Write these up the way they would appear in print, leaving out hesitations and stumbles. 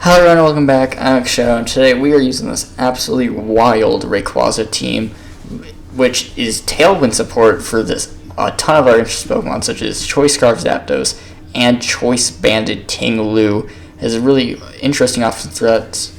Hello everyone, welcome back. I'm Shadow, and today we are using this absolutely wild Rayquaza team, which is Tailwind support for a ton of our interesting Pokemon, such as Choice Scarf Zapdos and Choice Banded Ting-Lu. Has really interesting offensive threats,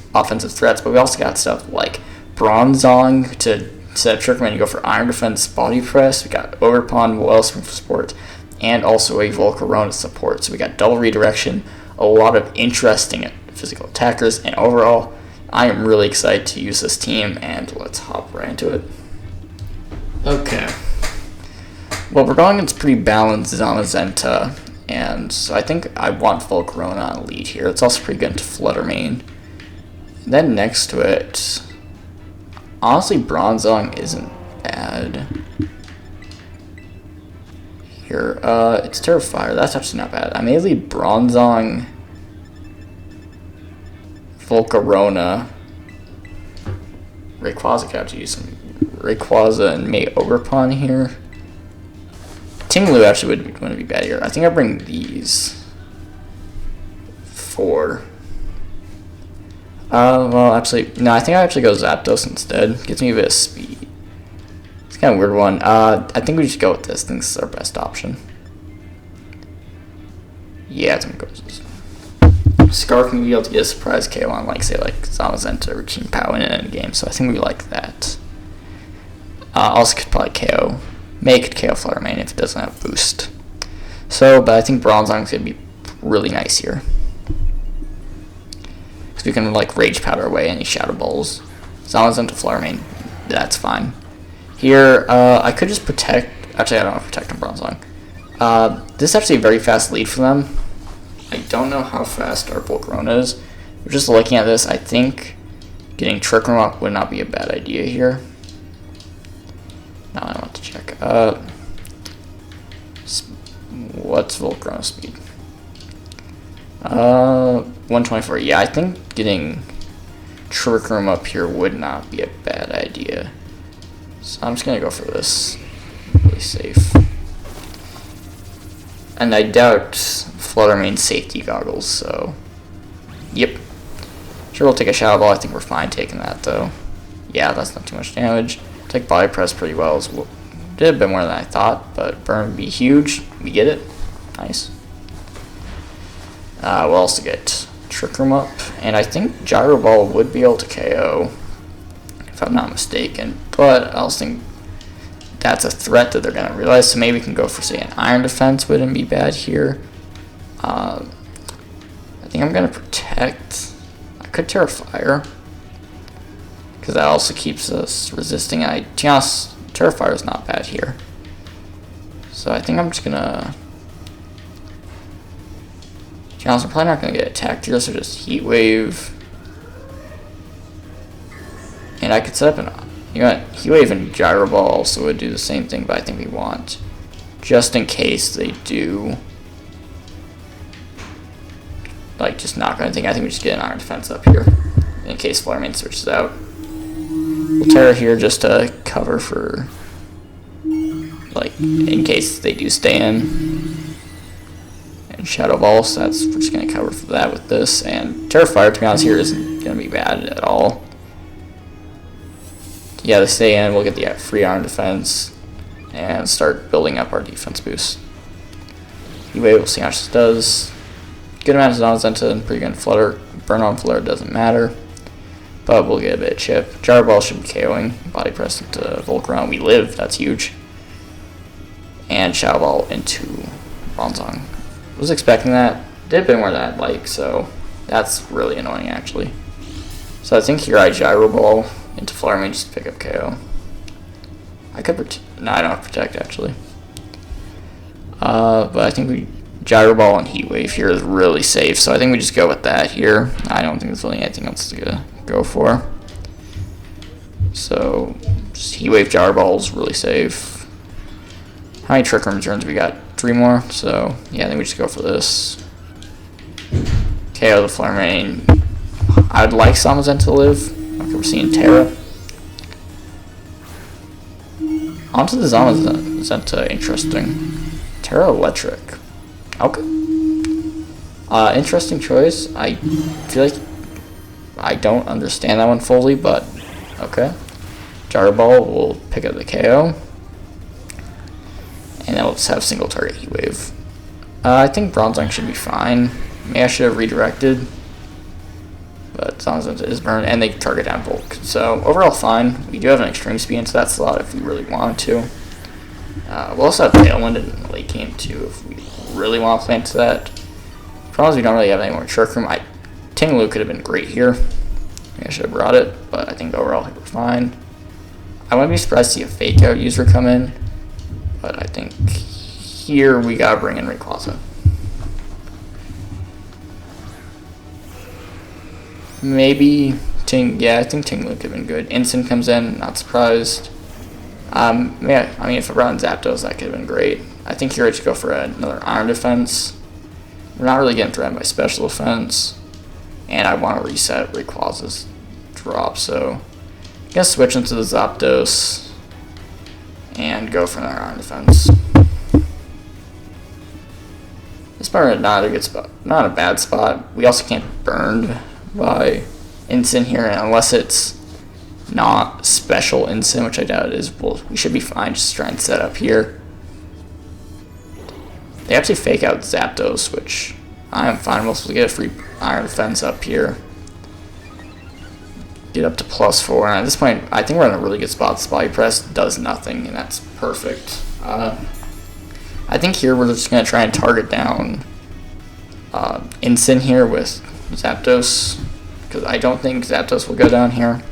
but we also got stuff like Bronzong to set up Trick Room, and you go for Iron Defense, Body Press. We got Overpond, Wellspring support, and also a Volcarona support. So we got double redirection, a lot of interesting physical attackers, and overall, I am really excited to use this team, and let's hop right into it. Okay. Well, we're going against pretty balanced Zamazenta, and so I think I want Volcarona on lead here. It's also pretty good into Flutter Mane. Then next to it, honestly, Bronzong isn't bad. Here, it's Terrifier. That's actually not bad. I may lead Bronzong, Volcarona, Rayquaza. Could have to use some Rayquaza and May Ogerpon here. Ting-Lu actually wouldn't be bad here. I think I bring these four. Well, actually, no, I think I actually go Zapdos instead. Gives me a bit of speed. It's kind of a weird one. I think we just go with this. I think this is our best option. Yeah, I think we go with this. Scarf can be able to get a surprise KO on, like Zamazenta or Team Pow in an endgame, so I think we like that. Also could probably KO. May could KO Flutter Mane if it doesn't have boost. So, but I think Bronzong's going to be really nice here. Because we can, Rage Powder away any Shadow Balls. Zamazenta Flutter Mane, that's fine. Here, I could just protect. Actually, I don't want to protect on Bronzong. This is actually a very fast lead for them. I don't know how fast our Volcarona is. We're just looking at this. I think getting Trick Room up would not be a bad idea here. Now I want to check. What's Volcarona speed? 124. Yeah, I think getting Trick Room up here would not be a bad idea. So I'm just gonna go for this. Really safe. And I doubt Flutter Mane safety goggles, so yep. Sure, we'll take a Shadow Ball. I think we're fine taking that, though. Yeah, that's not too much damage. Take Body Press pretty well as well. Did a bit more than I thought, but Burn would be huge. We get it. Nice. We'll also get Trick Room up, and I think Gyro Ball would be able to KO, if I'm not mistaken, but I also think that's a threat that they're going to realize, so maybe we can go for, say, an Iron Defense. Wouldn't be bad here. I think I'm going to protect. I could Terrifier, because that also keeps us resisting. To be honest, Terrifier is not bad here. So I think I'm just going to... To be honest, I'm probably not going to get attacked here, so just Heat Wave. And I could set up an... Heat Wave and Gyro Ball also would do the same thing, but I think we want, just in case they do, just knock or anything, I think we just get an Iron Defense up here, in case Flutter Mane switches out. We'll Terra here just to cover for, in case they do stay in. And Shadow Ball, so we're just going to cover for that with this. And Terrifier, to be honest, here isn't going to be bad at all. Yeah, they stay in, we'll get the free Iron Defense, and start building up our defense boost. Anyway, we'll see how this does. Good amount of Zamazenta and pretty good Flutter. Burn on Flutter doesn't matter, but we'll get a bit of chip. Gyro Ball should be KOing. Body Press into Volcarona. We live, that's huge. And Shadow Ball into Bronzong. Was expecting that. Did a bit more than I'd like, so that's really annoying actually. So I think here I Gyro Ball into Flutter Mane just to pick up KO. I could no, I don't have to protect actually. But I think we Gyro Ball and Heat Wave here is really safe, so I think we just go with that here. I don't think there's really anything else to go for. So just Heat Wave, Gyro Ball is really safe. How many Trick Room turns we got? 3 more, so yeah, I think we just go for this. KO the Flutter Mane. I'd like Zamazenta to live. Okay, we're seeing Terra. Onto the Zamazenta, interesting. Terra Electric. Okay. Interesting choice. I feel like I don't understand that one fully, but okay. Gyro Ball will pick up the KO. And then we'll just have single target Heat Wave. I think Bronzong should be fine. Maybe I should have redirected. But as long as it is burned, and they target down Bulk. So overall fine. We do have an extreme speed into that slot if we really wanted to. We'll also have Tailwind in the late game too if we really want to play into that. Problem is we don't really have any more Trick Room. Tinglu could have been great here. Maybe I should have brought it, but I think overall we're fine. I wouldn't be surprised to see a Fake Out user come in, but I think here we gotta bring in Rayquaza. Maybe yeah, I think Tinglu could have been good. Instant comes in, not surprised. Yeah, I mean, if I brought in Zapdos, that could have been great. I think here I should go for another Iron Defense. We're not really getting threatened by Special Defense, and I want to reset Rayquaza's drop, so I'm gonna switch into the Zapdos and go for another Iron Defense. This part not a good spot, not a bad spot. We also can't burn by Instant here, and unless it's not special Instant, which I doubt it is, we should be fine. Just try and set up here. They actually Fake Out Zapdos, which I am fine. We'll get a free Iron Defense up here. Get up to +4, and at this point, I think we're in a really good spot. Spotty Press does nothing, and that's perfect. I think here we're just going to try and target down Instant here with Zapdos, because I don't think Zapdos will go down here.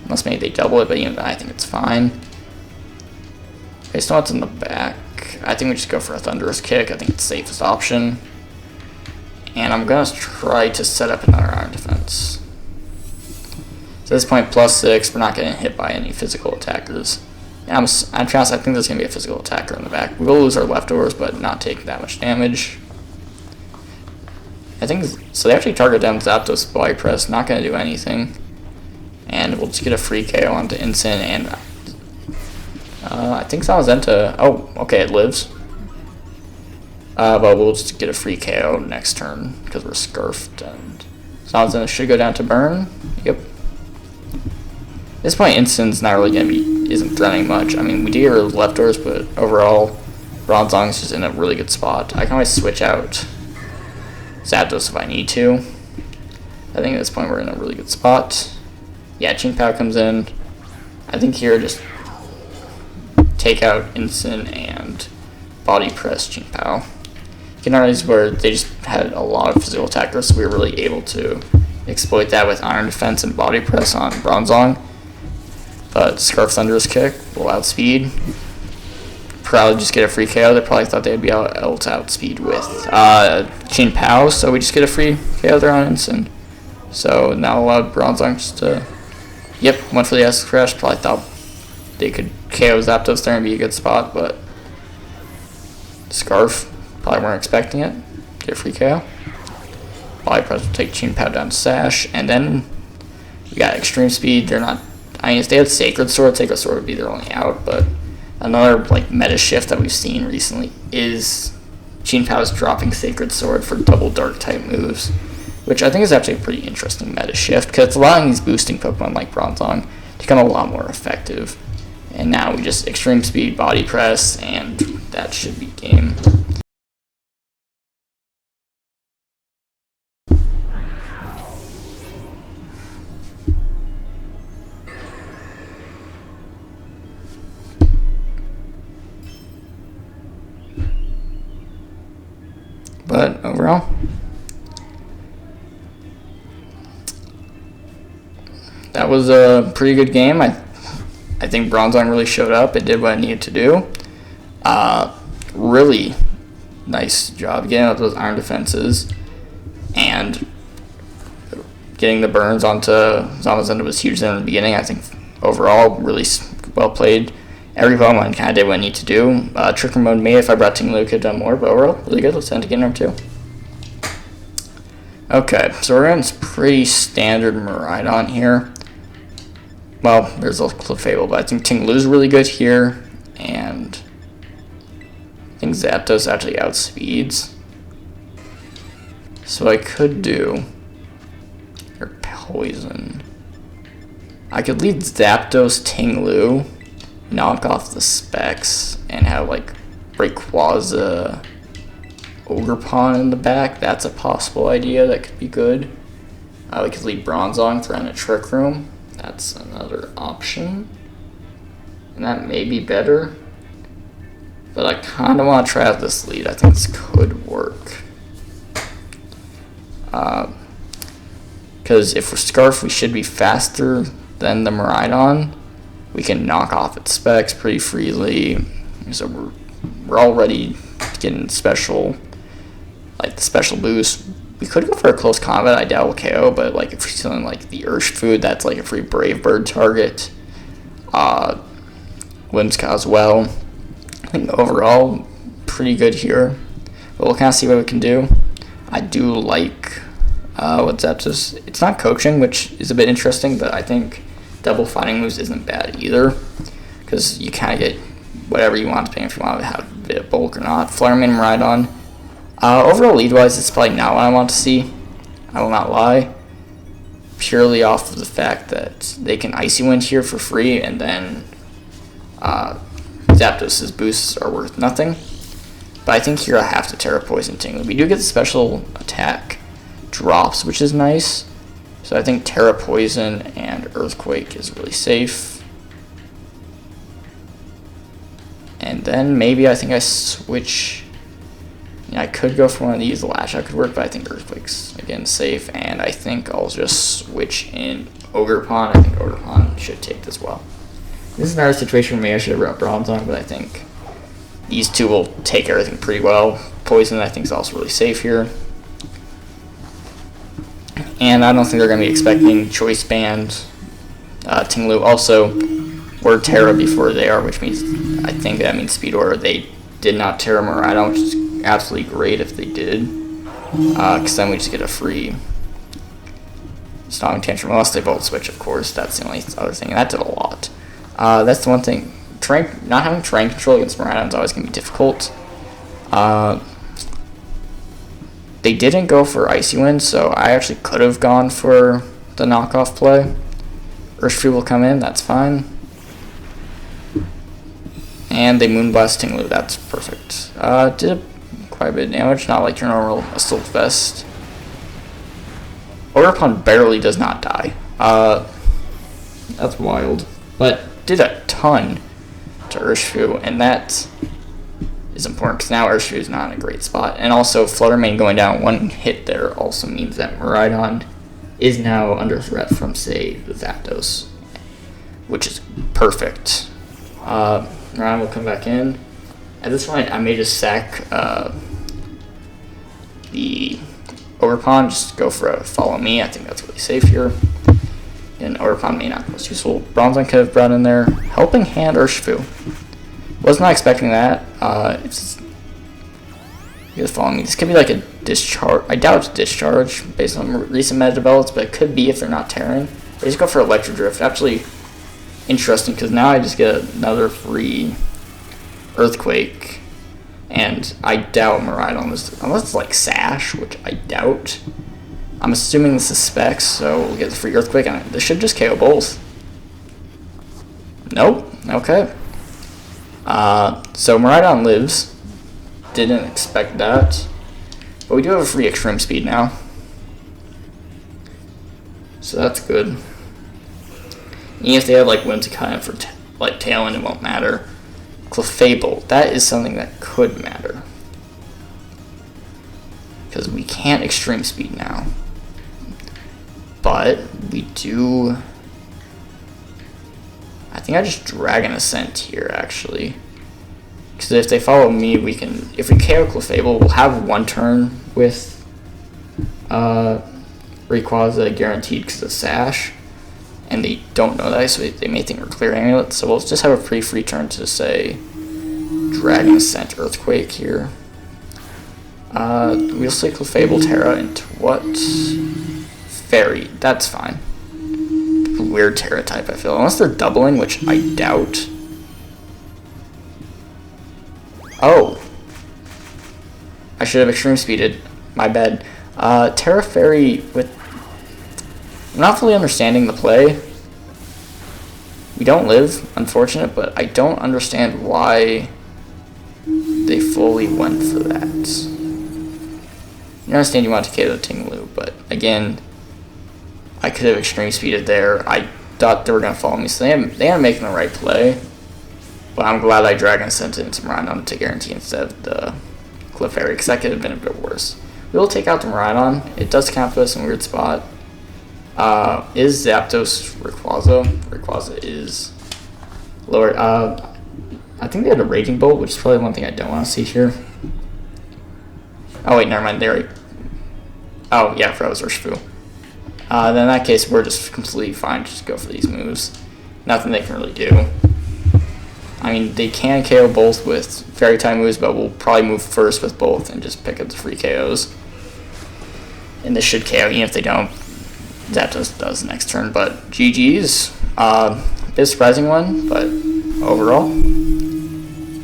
Unless maybe they double it, but even I think it's fine. Based on what's in the back, I think we just go for a Thunderous Kick. I think it's the safest option. And I'm going to try to set up another Iron Defense. So at this point, +6, we're not getting hit by any physical attackers. And I'm honest, I think there's going to be a physical attacker in the back. We will lose our leftovers, but not take that much damage. I think, so they actually target down Zapdos Spotty Press, not going to do anything. And we'll just get a free KO onto Instant, and I think Zamazenta, oh, okay, it lives. But we'll just get a free KO next turn, because we're Scarfed, and Zamazenta should go down to burn. Yep. At this point, Instant's not really going to be, isn't threatening much. I mean, we do get rid of leftovers, but overall, Bronzong's just in a really good spot. I can always switch out Zapdos if I need to. I think at this point we're in a really good spot. Yeah, Qingpao comes in. I think here just take out Instant and Body Press Qingpao. You can notice where they just had a lot of physical attackers, so we were really able to exploit that with Iron Defense and Body Press on Bronzong. But Scarf Thunderous Kick will outspeed. Probably just get a free KO. They probably thought they'd be able to outspeed with Qingpao, so we just get a free KO there on Instant. So now allowed Bronzong just to, yep, went for the S Crash. Probably thought they could KO Zapdos there and be a good spot, but Scarf probably weren't expecting it. Get a free KO. Body Press will take Qingpao down to Sash, and then we got Extreme Speed. They're not, I mean, if they had Sacred Sword would be their only out, but another like meta shift that we've seen recently is Qingpao's dropping Sacred Sword for double Dark type moves, which I think is actually a pretty interesting meta shift, because it's allowing these boosting Pokemon like Bronzong to become a lot more effective. And now we just Extreme Speed, Body Press, and that should be game. But overall, that was a pretty good game. I think Bronzong really showed up. It did what it needed to do. Really nice job getting out those Iron Defenses and getting the burns onto Zamazenta was huge in the beginning. I think overall really well played. Every Pokemon kind of did what it needed to do. Trick Room mode, maybe if I brought Tinglu could have done more, but overall really good. Let's end to game number 2. Okay, so we're in pretty standard Miraidon here. Well, there's a Clefable, but I think Tinglu's really good here, and I think Zapdos actually outspeeds. So I could do, or Poison. I could lead Zapdos, Tinglu, knock off the specs, and have like Rayquaza, Ogerpon in the back. That's a possible idea that could be good. We could lead Bronzong, throw in a Trick Room. That's another option. And that may be better. But I kind of want to try out this lead. I think this could work. Because if we're Scarf, we should be faster than the Miraidon. We can knock off its specs pretty freely. So we're already getting special, like the special boost. We could go for a close combat. I doubt we'll KO, but like if we're stealing like the Urshifu, that's like a free Brave Bird target. Whimsicott as well. I think overall pretty good here. But we'll kind of see what we can do. I do like what Zapdos. It's not coaching, which is a bit interesting, but I think double fighting moves isn't bad either, because you kind of get whatever you want depending if you want to have a bit of bulk or not. Fluttermane, Miraidon. Overall lead-wise, it's probably not what I want to see. I will not lie. Purely off of the fact that they can Icy Wind here for free, and then Zapdos' boosts are worth nothing. But I think here I have to Terra Poison Tinglu. We do get the special attack drops, which is nice. So I think Terra Poison and Earthquake is really safe. And then maybe I think I switch. I could go for one of these. Lash out could work, but I think Earthquake's again safe. And I think I'll just switch in Ogerpon. I think Ogerpon should take this well. This is another situation where maybe I should have brought Bronzong, but I think these two will take everything pretty well. Poison, I think, is also really safe here. And I don't think they're going to be expecting Choice Band. Tinglu also were Terra before they are, which means I think that means Speed Order. They did not Terra Miraidon, which is absolutely great if they did. Because then we just get a free Stomping Tantrum, unless they Volt Switch, of course. That's the only other thing, and that did a lot. That's the one thing. Not having terrain control against Miraidon is always going to be difficult. They didn't go for Icy Wind, so I actually could have gone for the knockoff play. Urshifu will come in, that's fine. And they Moonblast Tinglu, that's perfect. Did quite a bit of damage, not like your normal Assault Vest. Ogerpon barely does not die. That's wild. But did a ton to Urshifu, and that is important because now Urshifu is not in a great spot. And also, Fluttermane going down one hit there also means that Miraidon is now under threat from, say, the Zapdos, which is perfect. Miraidon will come back in. At this point, I may just sack the Ogerpon, just go for a Follow Me. I think that's really safe here. And Ogerpon may not be most useful. Bronzong could have brought in there. Helping Hand Urshifu. Was not expecting that. It's just following me. This could be like a discharge. I doubt it's discharge based on recent meta developments, but it could be if they're not tearing. They just go for Electro Drift. Actually, interesting because now I just get another free Earthquake, and I doubt Miraidon was, unless it's like Sash, which I doubt. I'm assuming this is Specs, so we'll get the free Earthquake, and this should just KO both. Nope. Okay. So Miraidon lives. Didn't expect that. But we do have a free Extreme Speed now. So that's good. Even if they have like Whimsicott for like Tailwind, it won't matter. Clefable, that is something that could matter. Because we can't Extreme Speed now. But we do... I think I just Dragon Ascent here, actually. Because if they follow me, we can... If we KO Clefable, we'll have one turn with Rayquaza guaranteed because of Sash. And they don't know that, so they may think we're Clear Amulet. So we'll just have a pretty free turn to, say, Dragon Ascent Earthquake here. We'll say Clefable Terra into what? Fairy. That's fine. Weird Terra type, I feel. Unless they're doubling, which I doubt. Oh. I should have Extreme Speeded. My bad. Terra Fairy with... I'm not fully understanding the play. We don't live, unfortunate, but I don't understand why they fully went for that. I understand you want to KO Tinglu, but again, I could have extreme speeded there. I thought they were going to follow me, so they ended making the right play. But I'm glad I Dragon sent it into Miraidon to guarantee instead of the Clefairy, because that could have been a bit worse. We will take out the Miraidon. It does count for us in a weird spot. Is Zapdos Rayquaza? Rayquaza is lower. I think they had a Raging Bolt, which is probably one thing I don't want to see here. Oh wait, never mind. Oh yeah, Froze Urshifu. Then in that case, we're just completely fine. Just go for these moves. Nothing they can really do. I mean, they can KO both with Fairy type moves, but we'll probably move first with both and just pick up the free KOs. And this should KO, even if they don't. Zapdos does next turn, but GG's. A bit surprising one, but overall,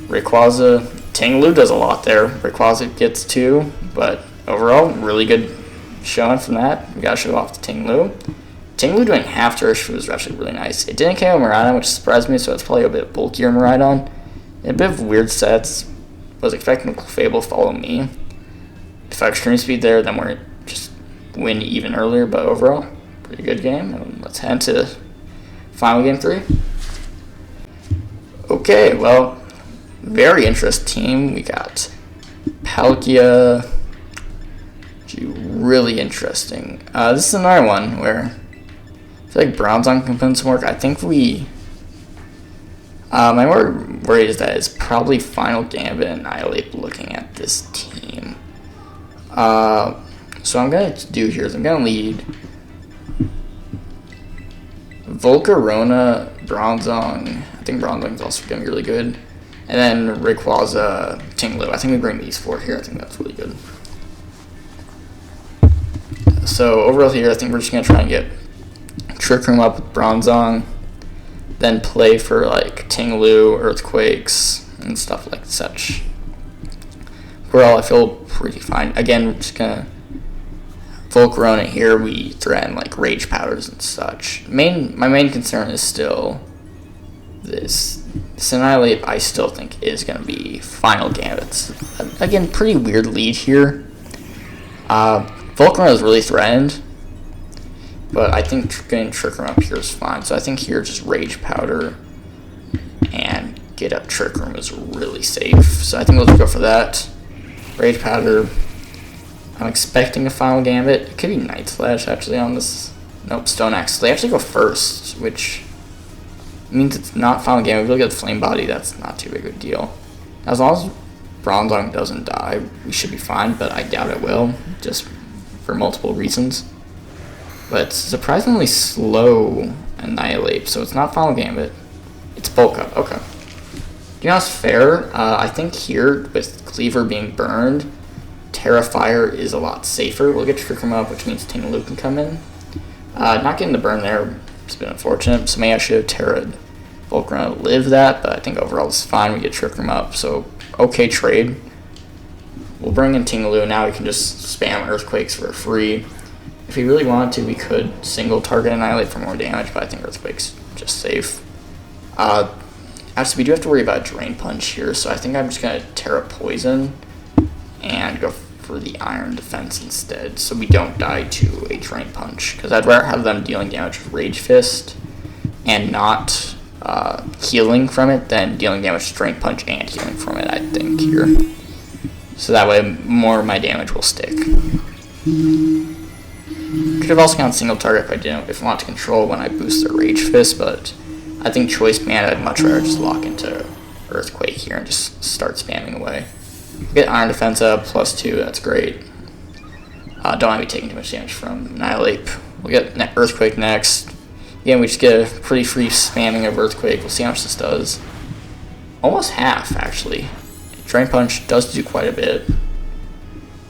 Rayquaza, Tinglu does a lot there. Rayquaza gets 2, but overall, really good showing from that. We gotta show off to Tinglu. Tinglu doing half to Urshifu was actually really nice. It didn't KO Miraidon, which surprised me, so it's probably a bit bulkier Miraidon. In a bit of weird sets. Was expecting Clefable to follow me. If I extreme speed there, then we're just win even earlier, but overall, pretty good game. And let's head to final game 3. Okay, well, very interesting team. We got Palkia. Really interesting. This is another one where I feel like Bronzong can put in some work. I think we... my more worry is that it's probably Final Gambit and Annihilate looking at this team. So I'm going to do here is I'm going to lead Volcarona, Bronzong. I think Bronzong's also going to be really good. And then Rayquaza, Tinglu. I think we bring these 4 here. I think that's really good. So overall here, I think we're just going to try and get Trick Room up with Bronzong. Then play for like Tinglu, Earthquakes, and stuff like such. Overall, I feel pretty fine. Again, we're just going to Volcarona here, we threaten like Rage Powders and such. My main concern is still this Annihilate. I still think is going to be Final Gambits. Again, pretty weird lead here. Volcarona is really threatened, but I think getting Trick Room up here is fine. So I think here just Rage Powder and get up Trick Room is really safe. So I think we'll just go for that. Rage Powder. I'm expecting a Final Gambit. It could be Night Slash actually on this. Nope, Stone Axe. They actually go first, which means it's not Final Gambit. If we look at the Flame Body, that's not too big of a deal. As long as Bronzong doesn't die, we should be fine, but I doubt it will, just for multiple reasons. But it's surprisingly slow Annihilate, so it's not Final Gambit. It's Bulk Up, okay. You know, it's fair. I think here, with Cleaver being burned, Terrifier is a lot safer. We'll get Trick Room up, which means Tinglu can come in. Not getting the burn there has been unfortunate, so maybe I should have Terra'd Volcarona to live that, but I think overall it's fine. We get Trick Room up, so okay trade. We'll bring in Tinglu. Now we can just spam Earthquakes for free. If we really wanted to, we could single target Annihilate for more damage, but I think Earthquake's just safe. Actually, we do have to worry about Drain Punch here, so I think I'm just going to Terra Poison and go for the Iron Defense instead, so we don't die to a Drain Punch, because I'd rather have them dealing damage with Rage Fist and not healing from it than dealing damage to Drain Punch and healing from it, I think, here. So that way, more of my damage will stick. Could have also gone single target if I want to control when I boost their Rage Fist, but I think Choice Mana, I'd much rather just lock into Earthquake here and just start spamming away. Get Iron Defense up, +2, that's great. Don't want to be taking too much damage from Annihilate. We'll get Earthquake next. Again, we just get a pretty free spamming of Earthquake. We'll see how much this does. Almost half, actually. Drain Punch does do quite a bit.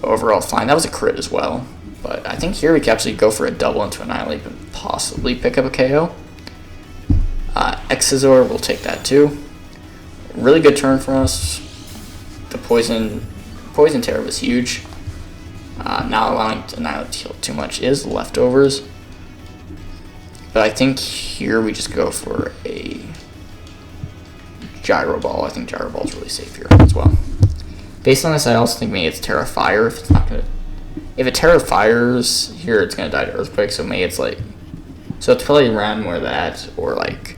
Overall, fine. That was a crit as well. But I think here we can actually go for a double into Annihilate and possibly pick up a KO. Exazor, we'll take that too. Really good turn for us. The Poison Terror was huge. Not allowing Annihilate to heal too much is leftovers. But I think here we just go for a Gyro Ball. I think Gyro Ball is really safe here as well. Based on this, I also think maybe it's Terra Fire. If it's not gonna, if it Terra Fires here, it's gonna die to Earthquake. So maybe it's like, so it's probably around more that, or like,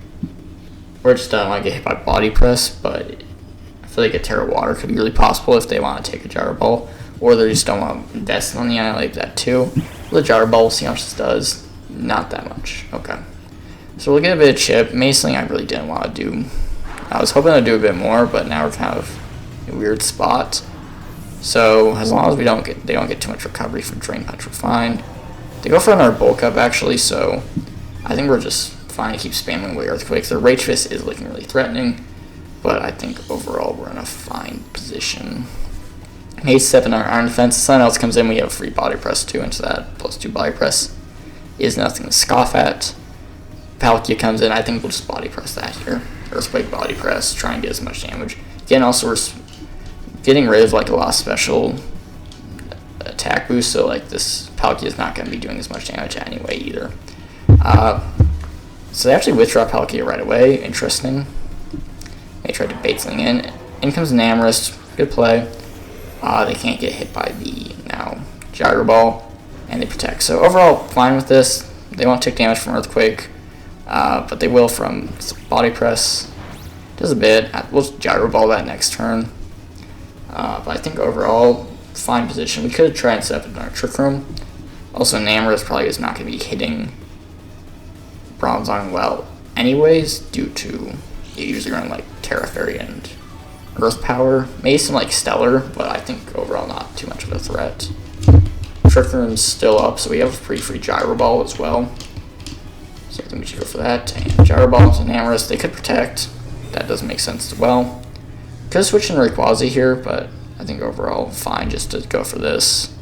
or just don't want to get hit by Body Press. But I feel like a Terra Water could be really possible if they want to take a Gyro Ball, or they just don't want to invest on the Annihilate that too. The Gyro Ball, we'll see how much this does. Not that much. Okay. So we'll get a bit of chip. Maybe something I really didn't want to do. I was hoping to do a bit more, but now we're kind of in a weird spot. So as long as they don't get too much recovery from Drain Punch, we're fine. They go for another Bulk Up actually, so I think we're just fine to keep spamming away Earthquakes. The Rage Fist is looking really threatening, but I think overall we're in a fine position. Maybe step in our Iron Defense. Something else comes in, we have a free Body Press too into that. +2 Body Press is nothing to scoff at. Palkia comes in, I think we'll just Body Press that here. Earthquake Body Press, try and get as much damage. Again, also we're getting rid of like a lot of special attack boosts, so like this Palkia is not going to be doing as much damage anyway either. So they actually withdraw Palkia right away, interesting. They tried to bait something in. In comes Namorous, good play. They can't get hit by the now Gyro Ball, and they protect. So overall, fine with this. They won't take damage from Earthquake, but they will from Body Press. Does a bit. We'll Gyro Ball that next turn. But I think overall, fine position. We could try and set up in our Trick Room. Also, Namorous probably is not going to be hitting Bronzong well anyways, due to you usually run like Terra Fairy and Earth Power. Maybe some like Stellar, but I think overall not too much of a threat. Trick Room's still up, so we have a pretty free Gyro Ball as well. So I think we should go for that. And Gyro Ball to Namorous, they could protect. That doesn't make sense as well. Could have switched in Rayquaza here, but I think overall fine just to go for this.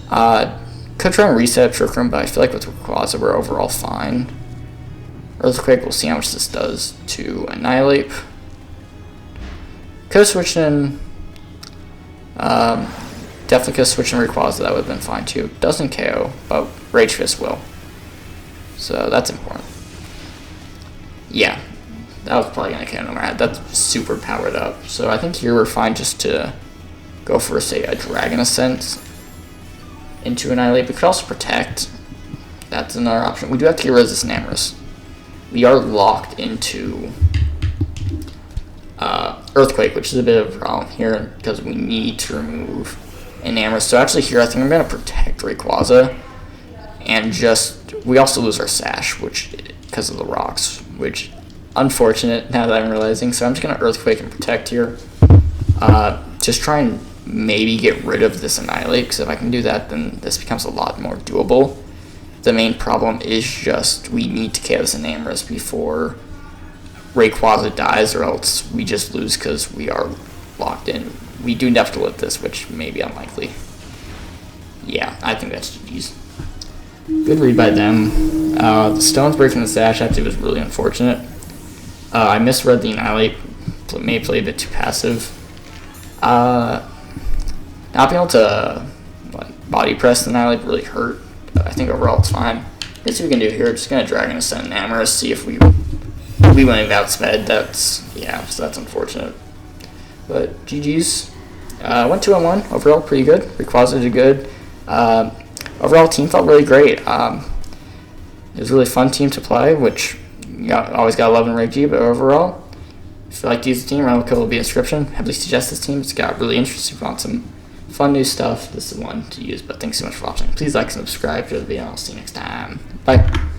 Could try and reset Trick Room, but I feel like with Rayquaza we're overall fine. Earthquake, we'll see how much this does to Annihilate. Could have switched in, definitely could have switched in Rayquaza, that would have been fine too. Doesn't KO, but Rage Fist will. So that's important. Yeah, that was probably going to KO no matter. That's super powered up. So I think here we're fine just to go for, say, a Dragon Ascent into Annihilate. We could also Protect. That's another option. We do have to get rid of this Namorous. We are locked into Earthquake, which is a bit of a problem here because we need to remove an Namorous. So actually here I think I'm going to Protect Rayquaza and just, we also lose our Sash, which, because of the rocks, which unfortunate now that I'm realizing. So I'm just going to Earthquake and Protect here. Just try and maybe get rid of this Annihilate, because if I can do that then this becomes a lot more doable. The main problem is just we need to KO this Namorous before Rayquaza dies, or else we just lose because we are locked in. We do have to live this, which may be unlikely. Yeah, I think that's GG's. Good read by them. The Stones breaking the Sash actually was really unfortunate. I misread the Annihilate, may play a bit too passive. Not being able to like Body Press the Annihilate really hurt. I think overall it's fine. Let's see what we can do here. Just gonna Dragon Ascent Namorous, see if we went outsped. Yeah, so that's unfortunate. But GG's. Went 2-1 overall, pretty good. Rayquaza did good. Overall, team felt really great. It was a really fun team to play, which always got 11 Reg, but overall, if you like to use the team, around the code will be in the description. Heavily suggest this team. It's got really interesting, if you want some fun new stuff, this is one to use. But thanks so much for watching. Please like and subscribe to the video, and I'll see you next time. Bye.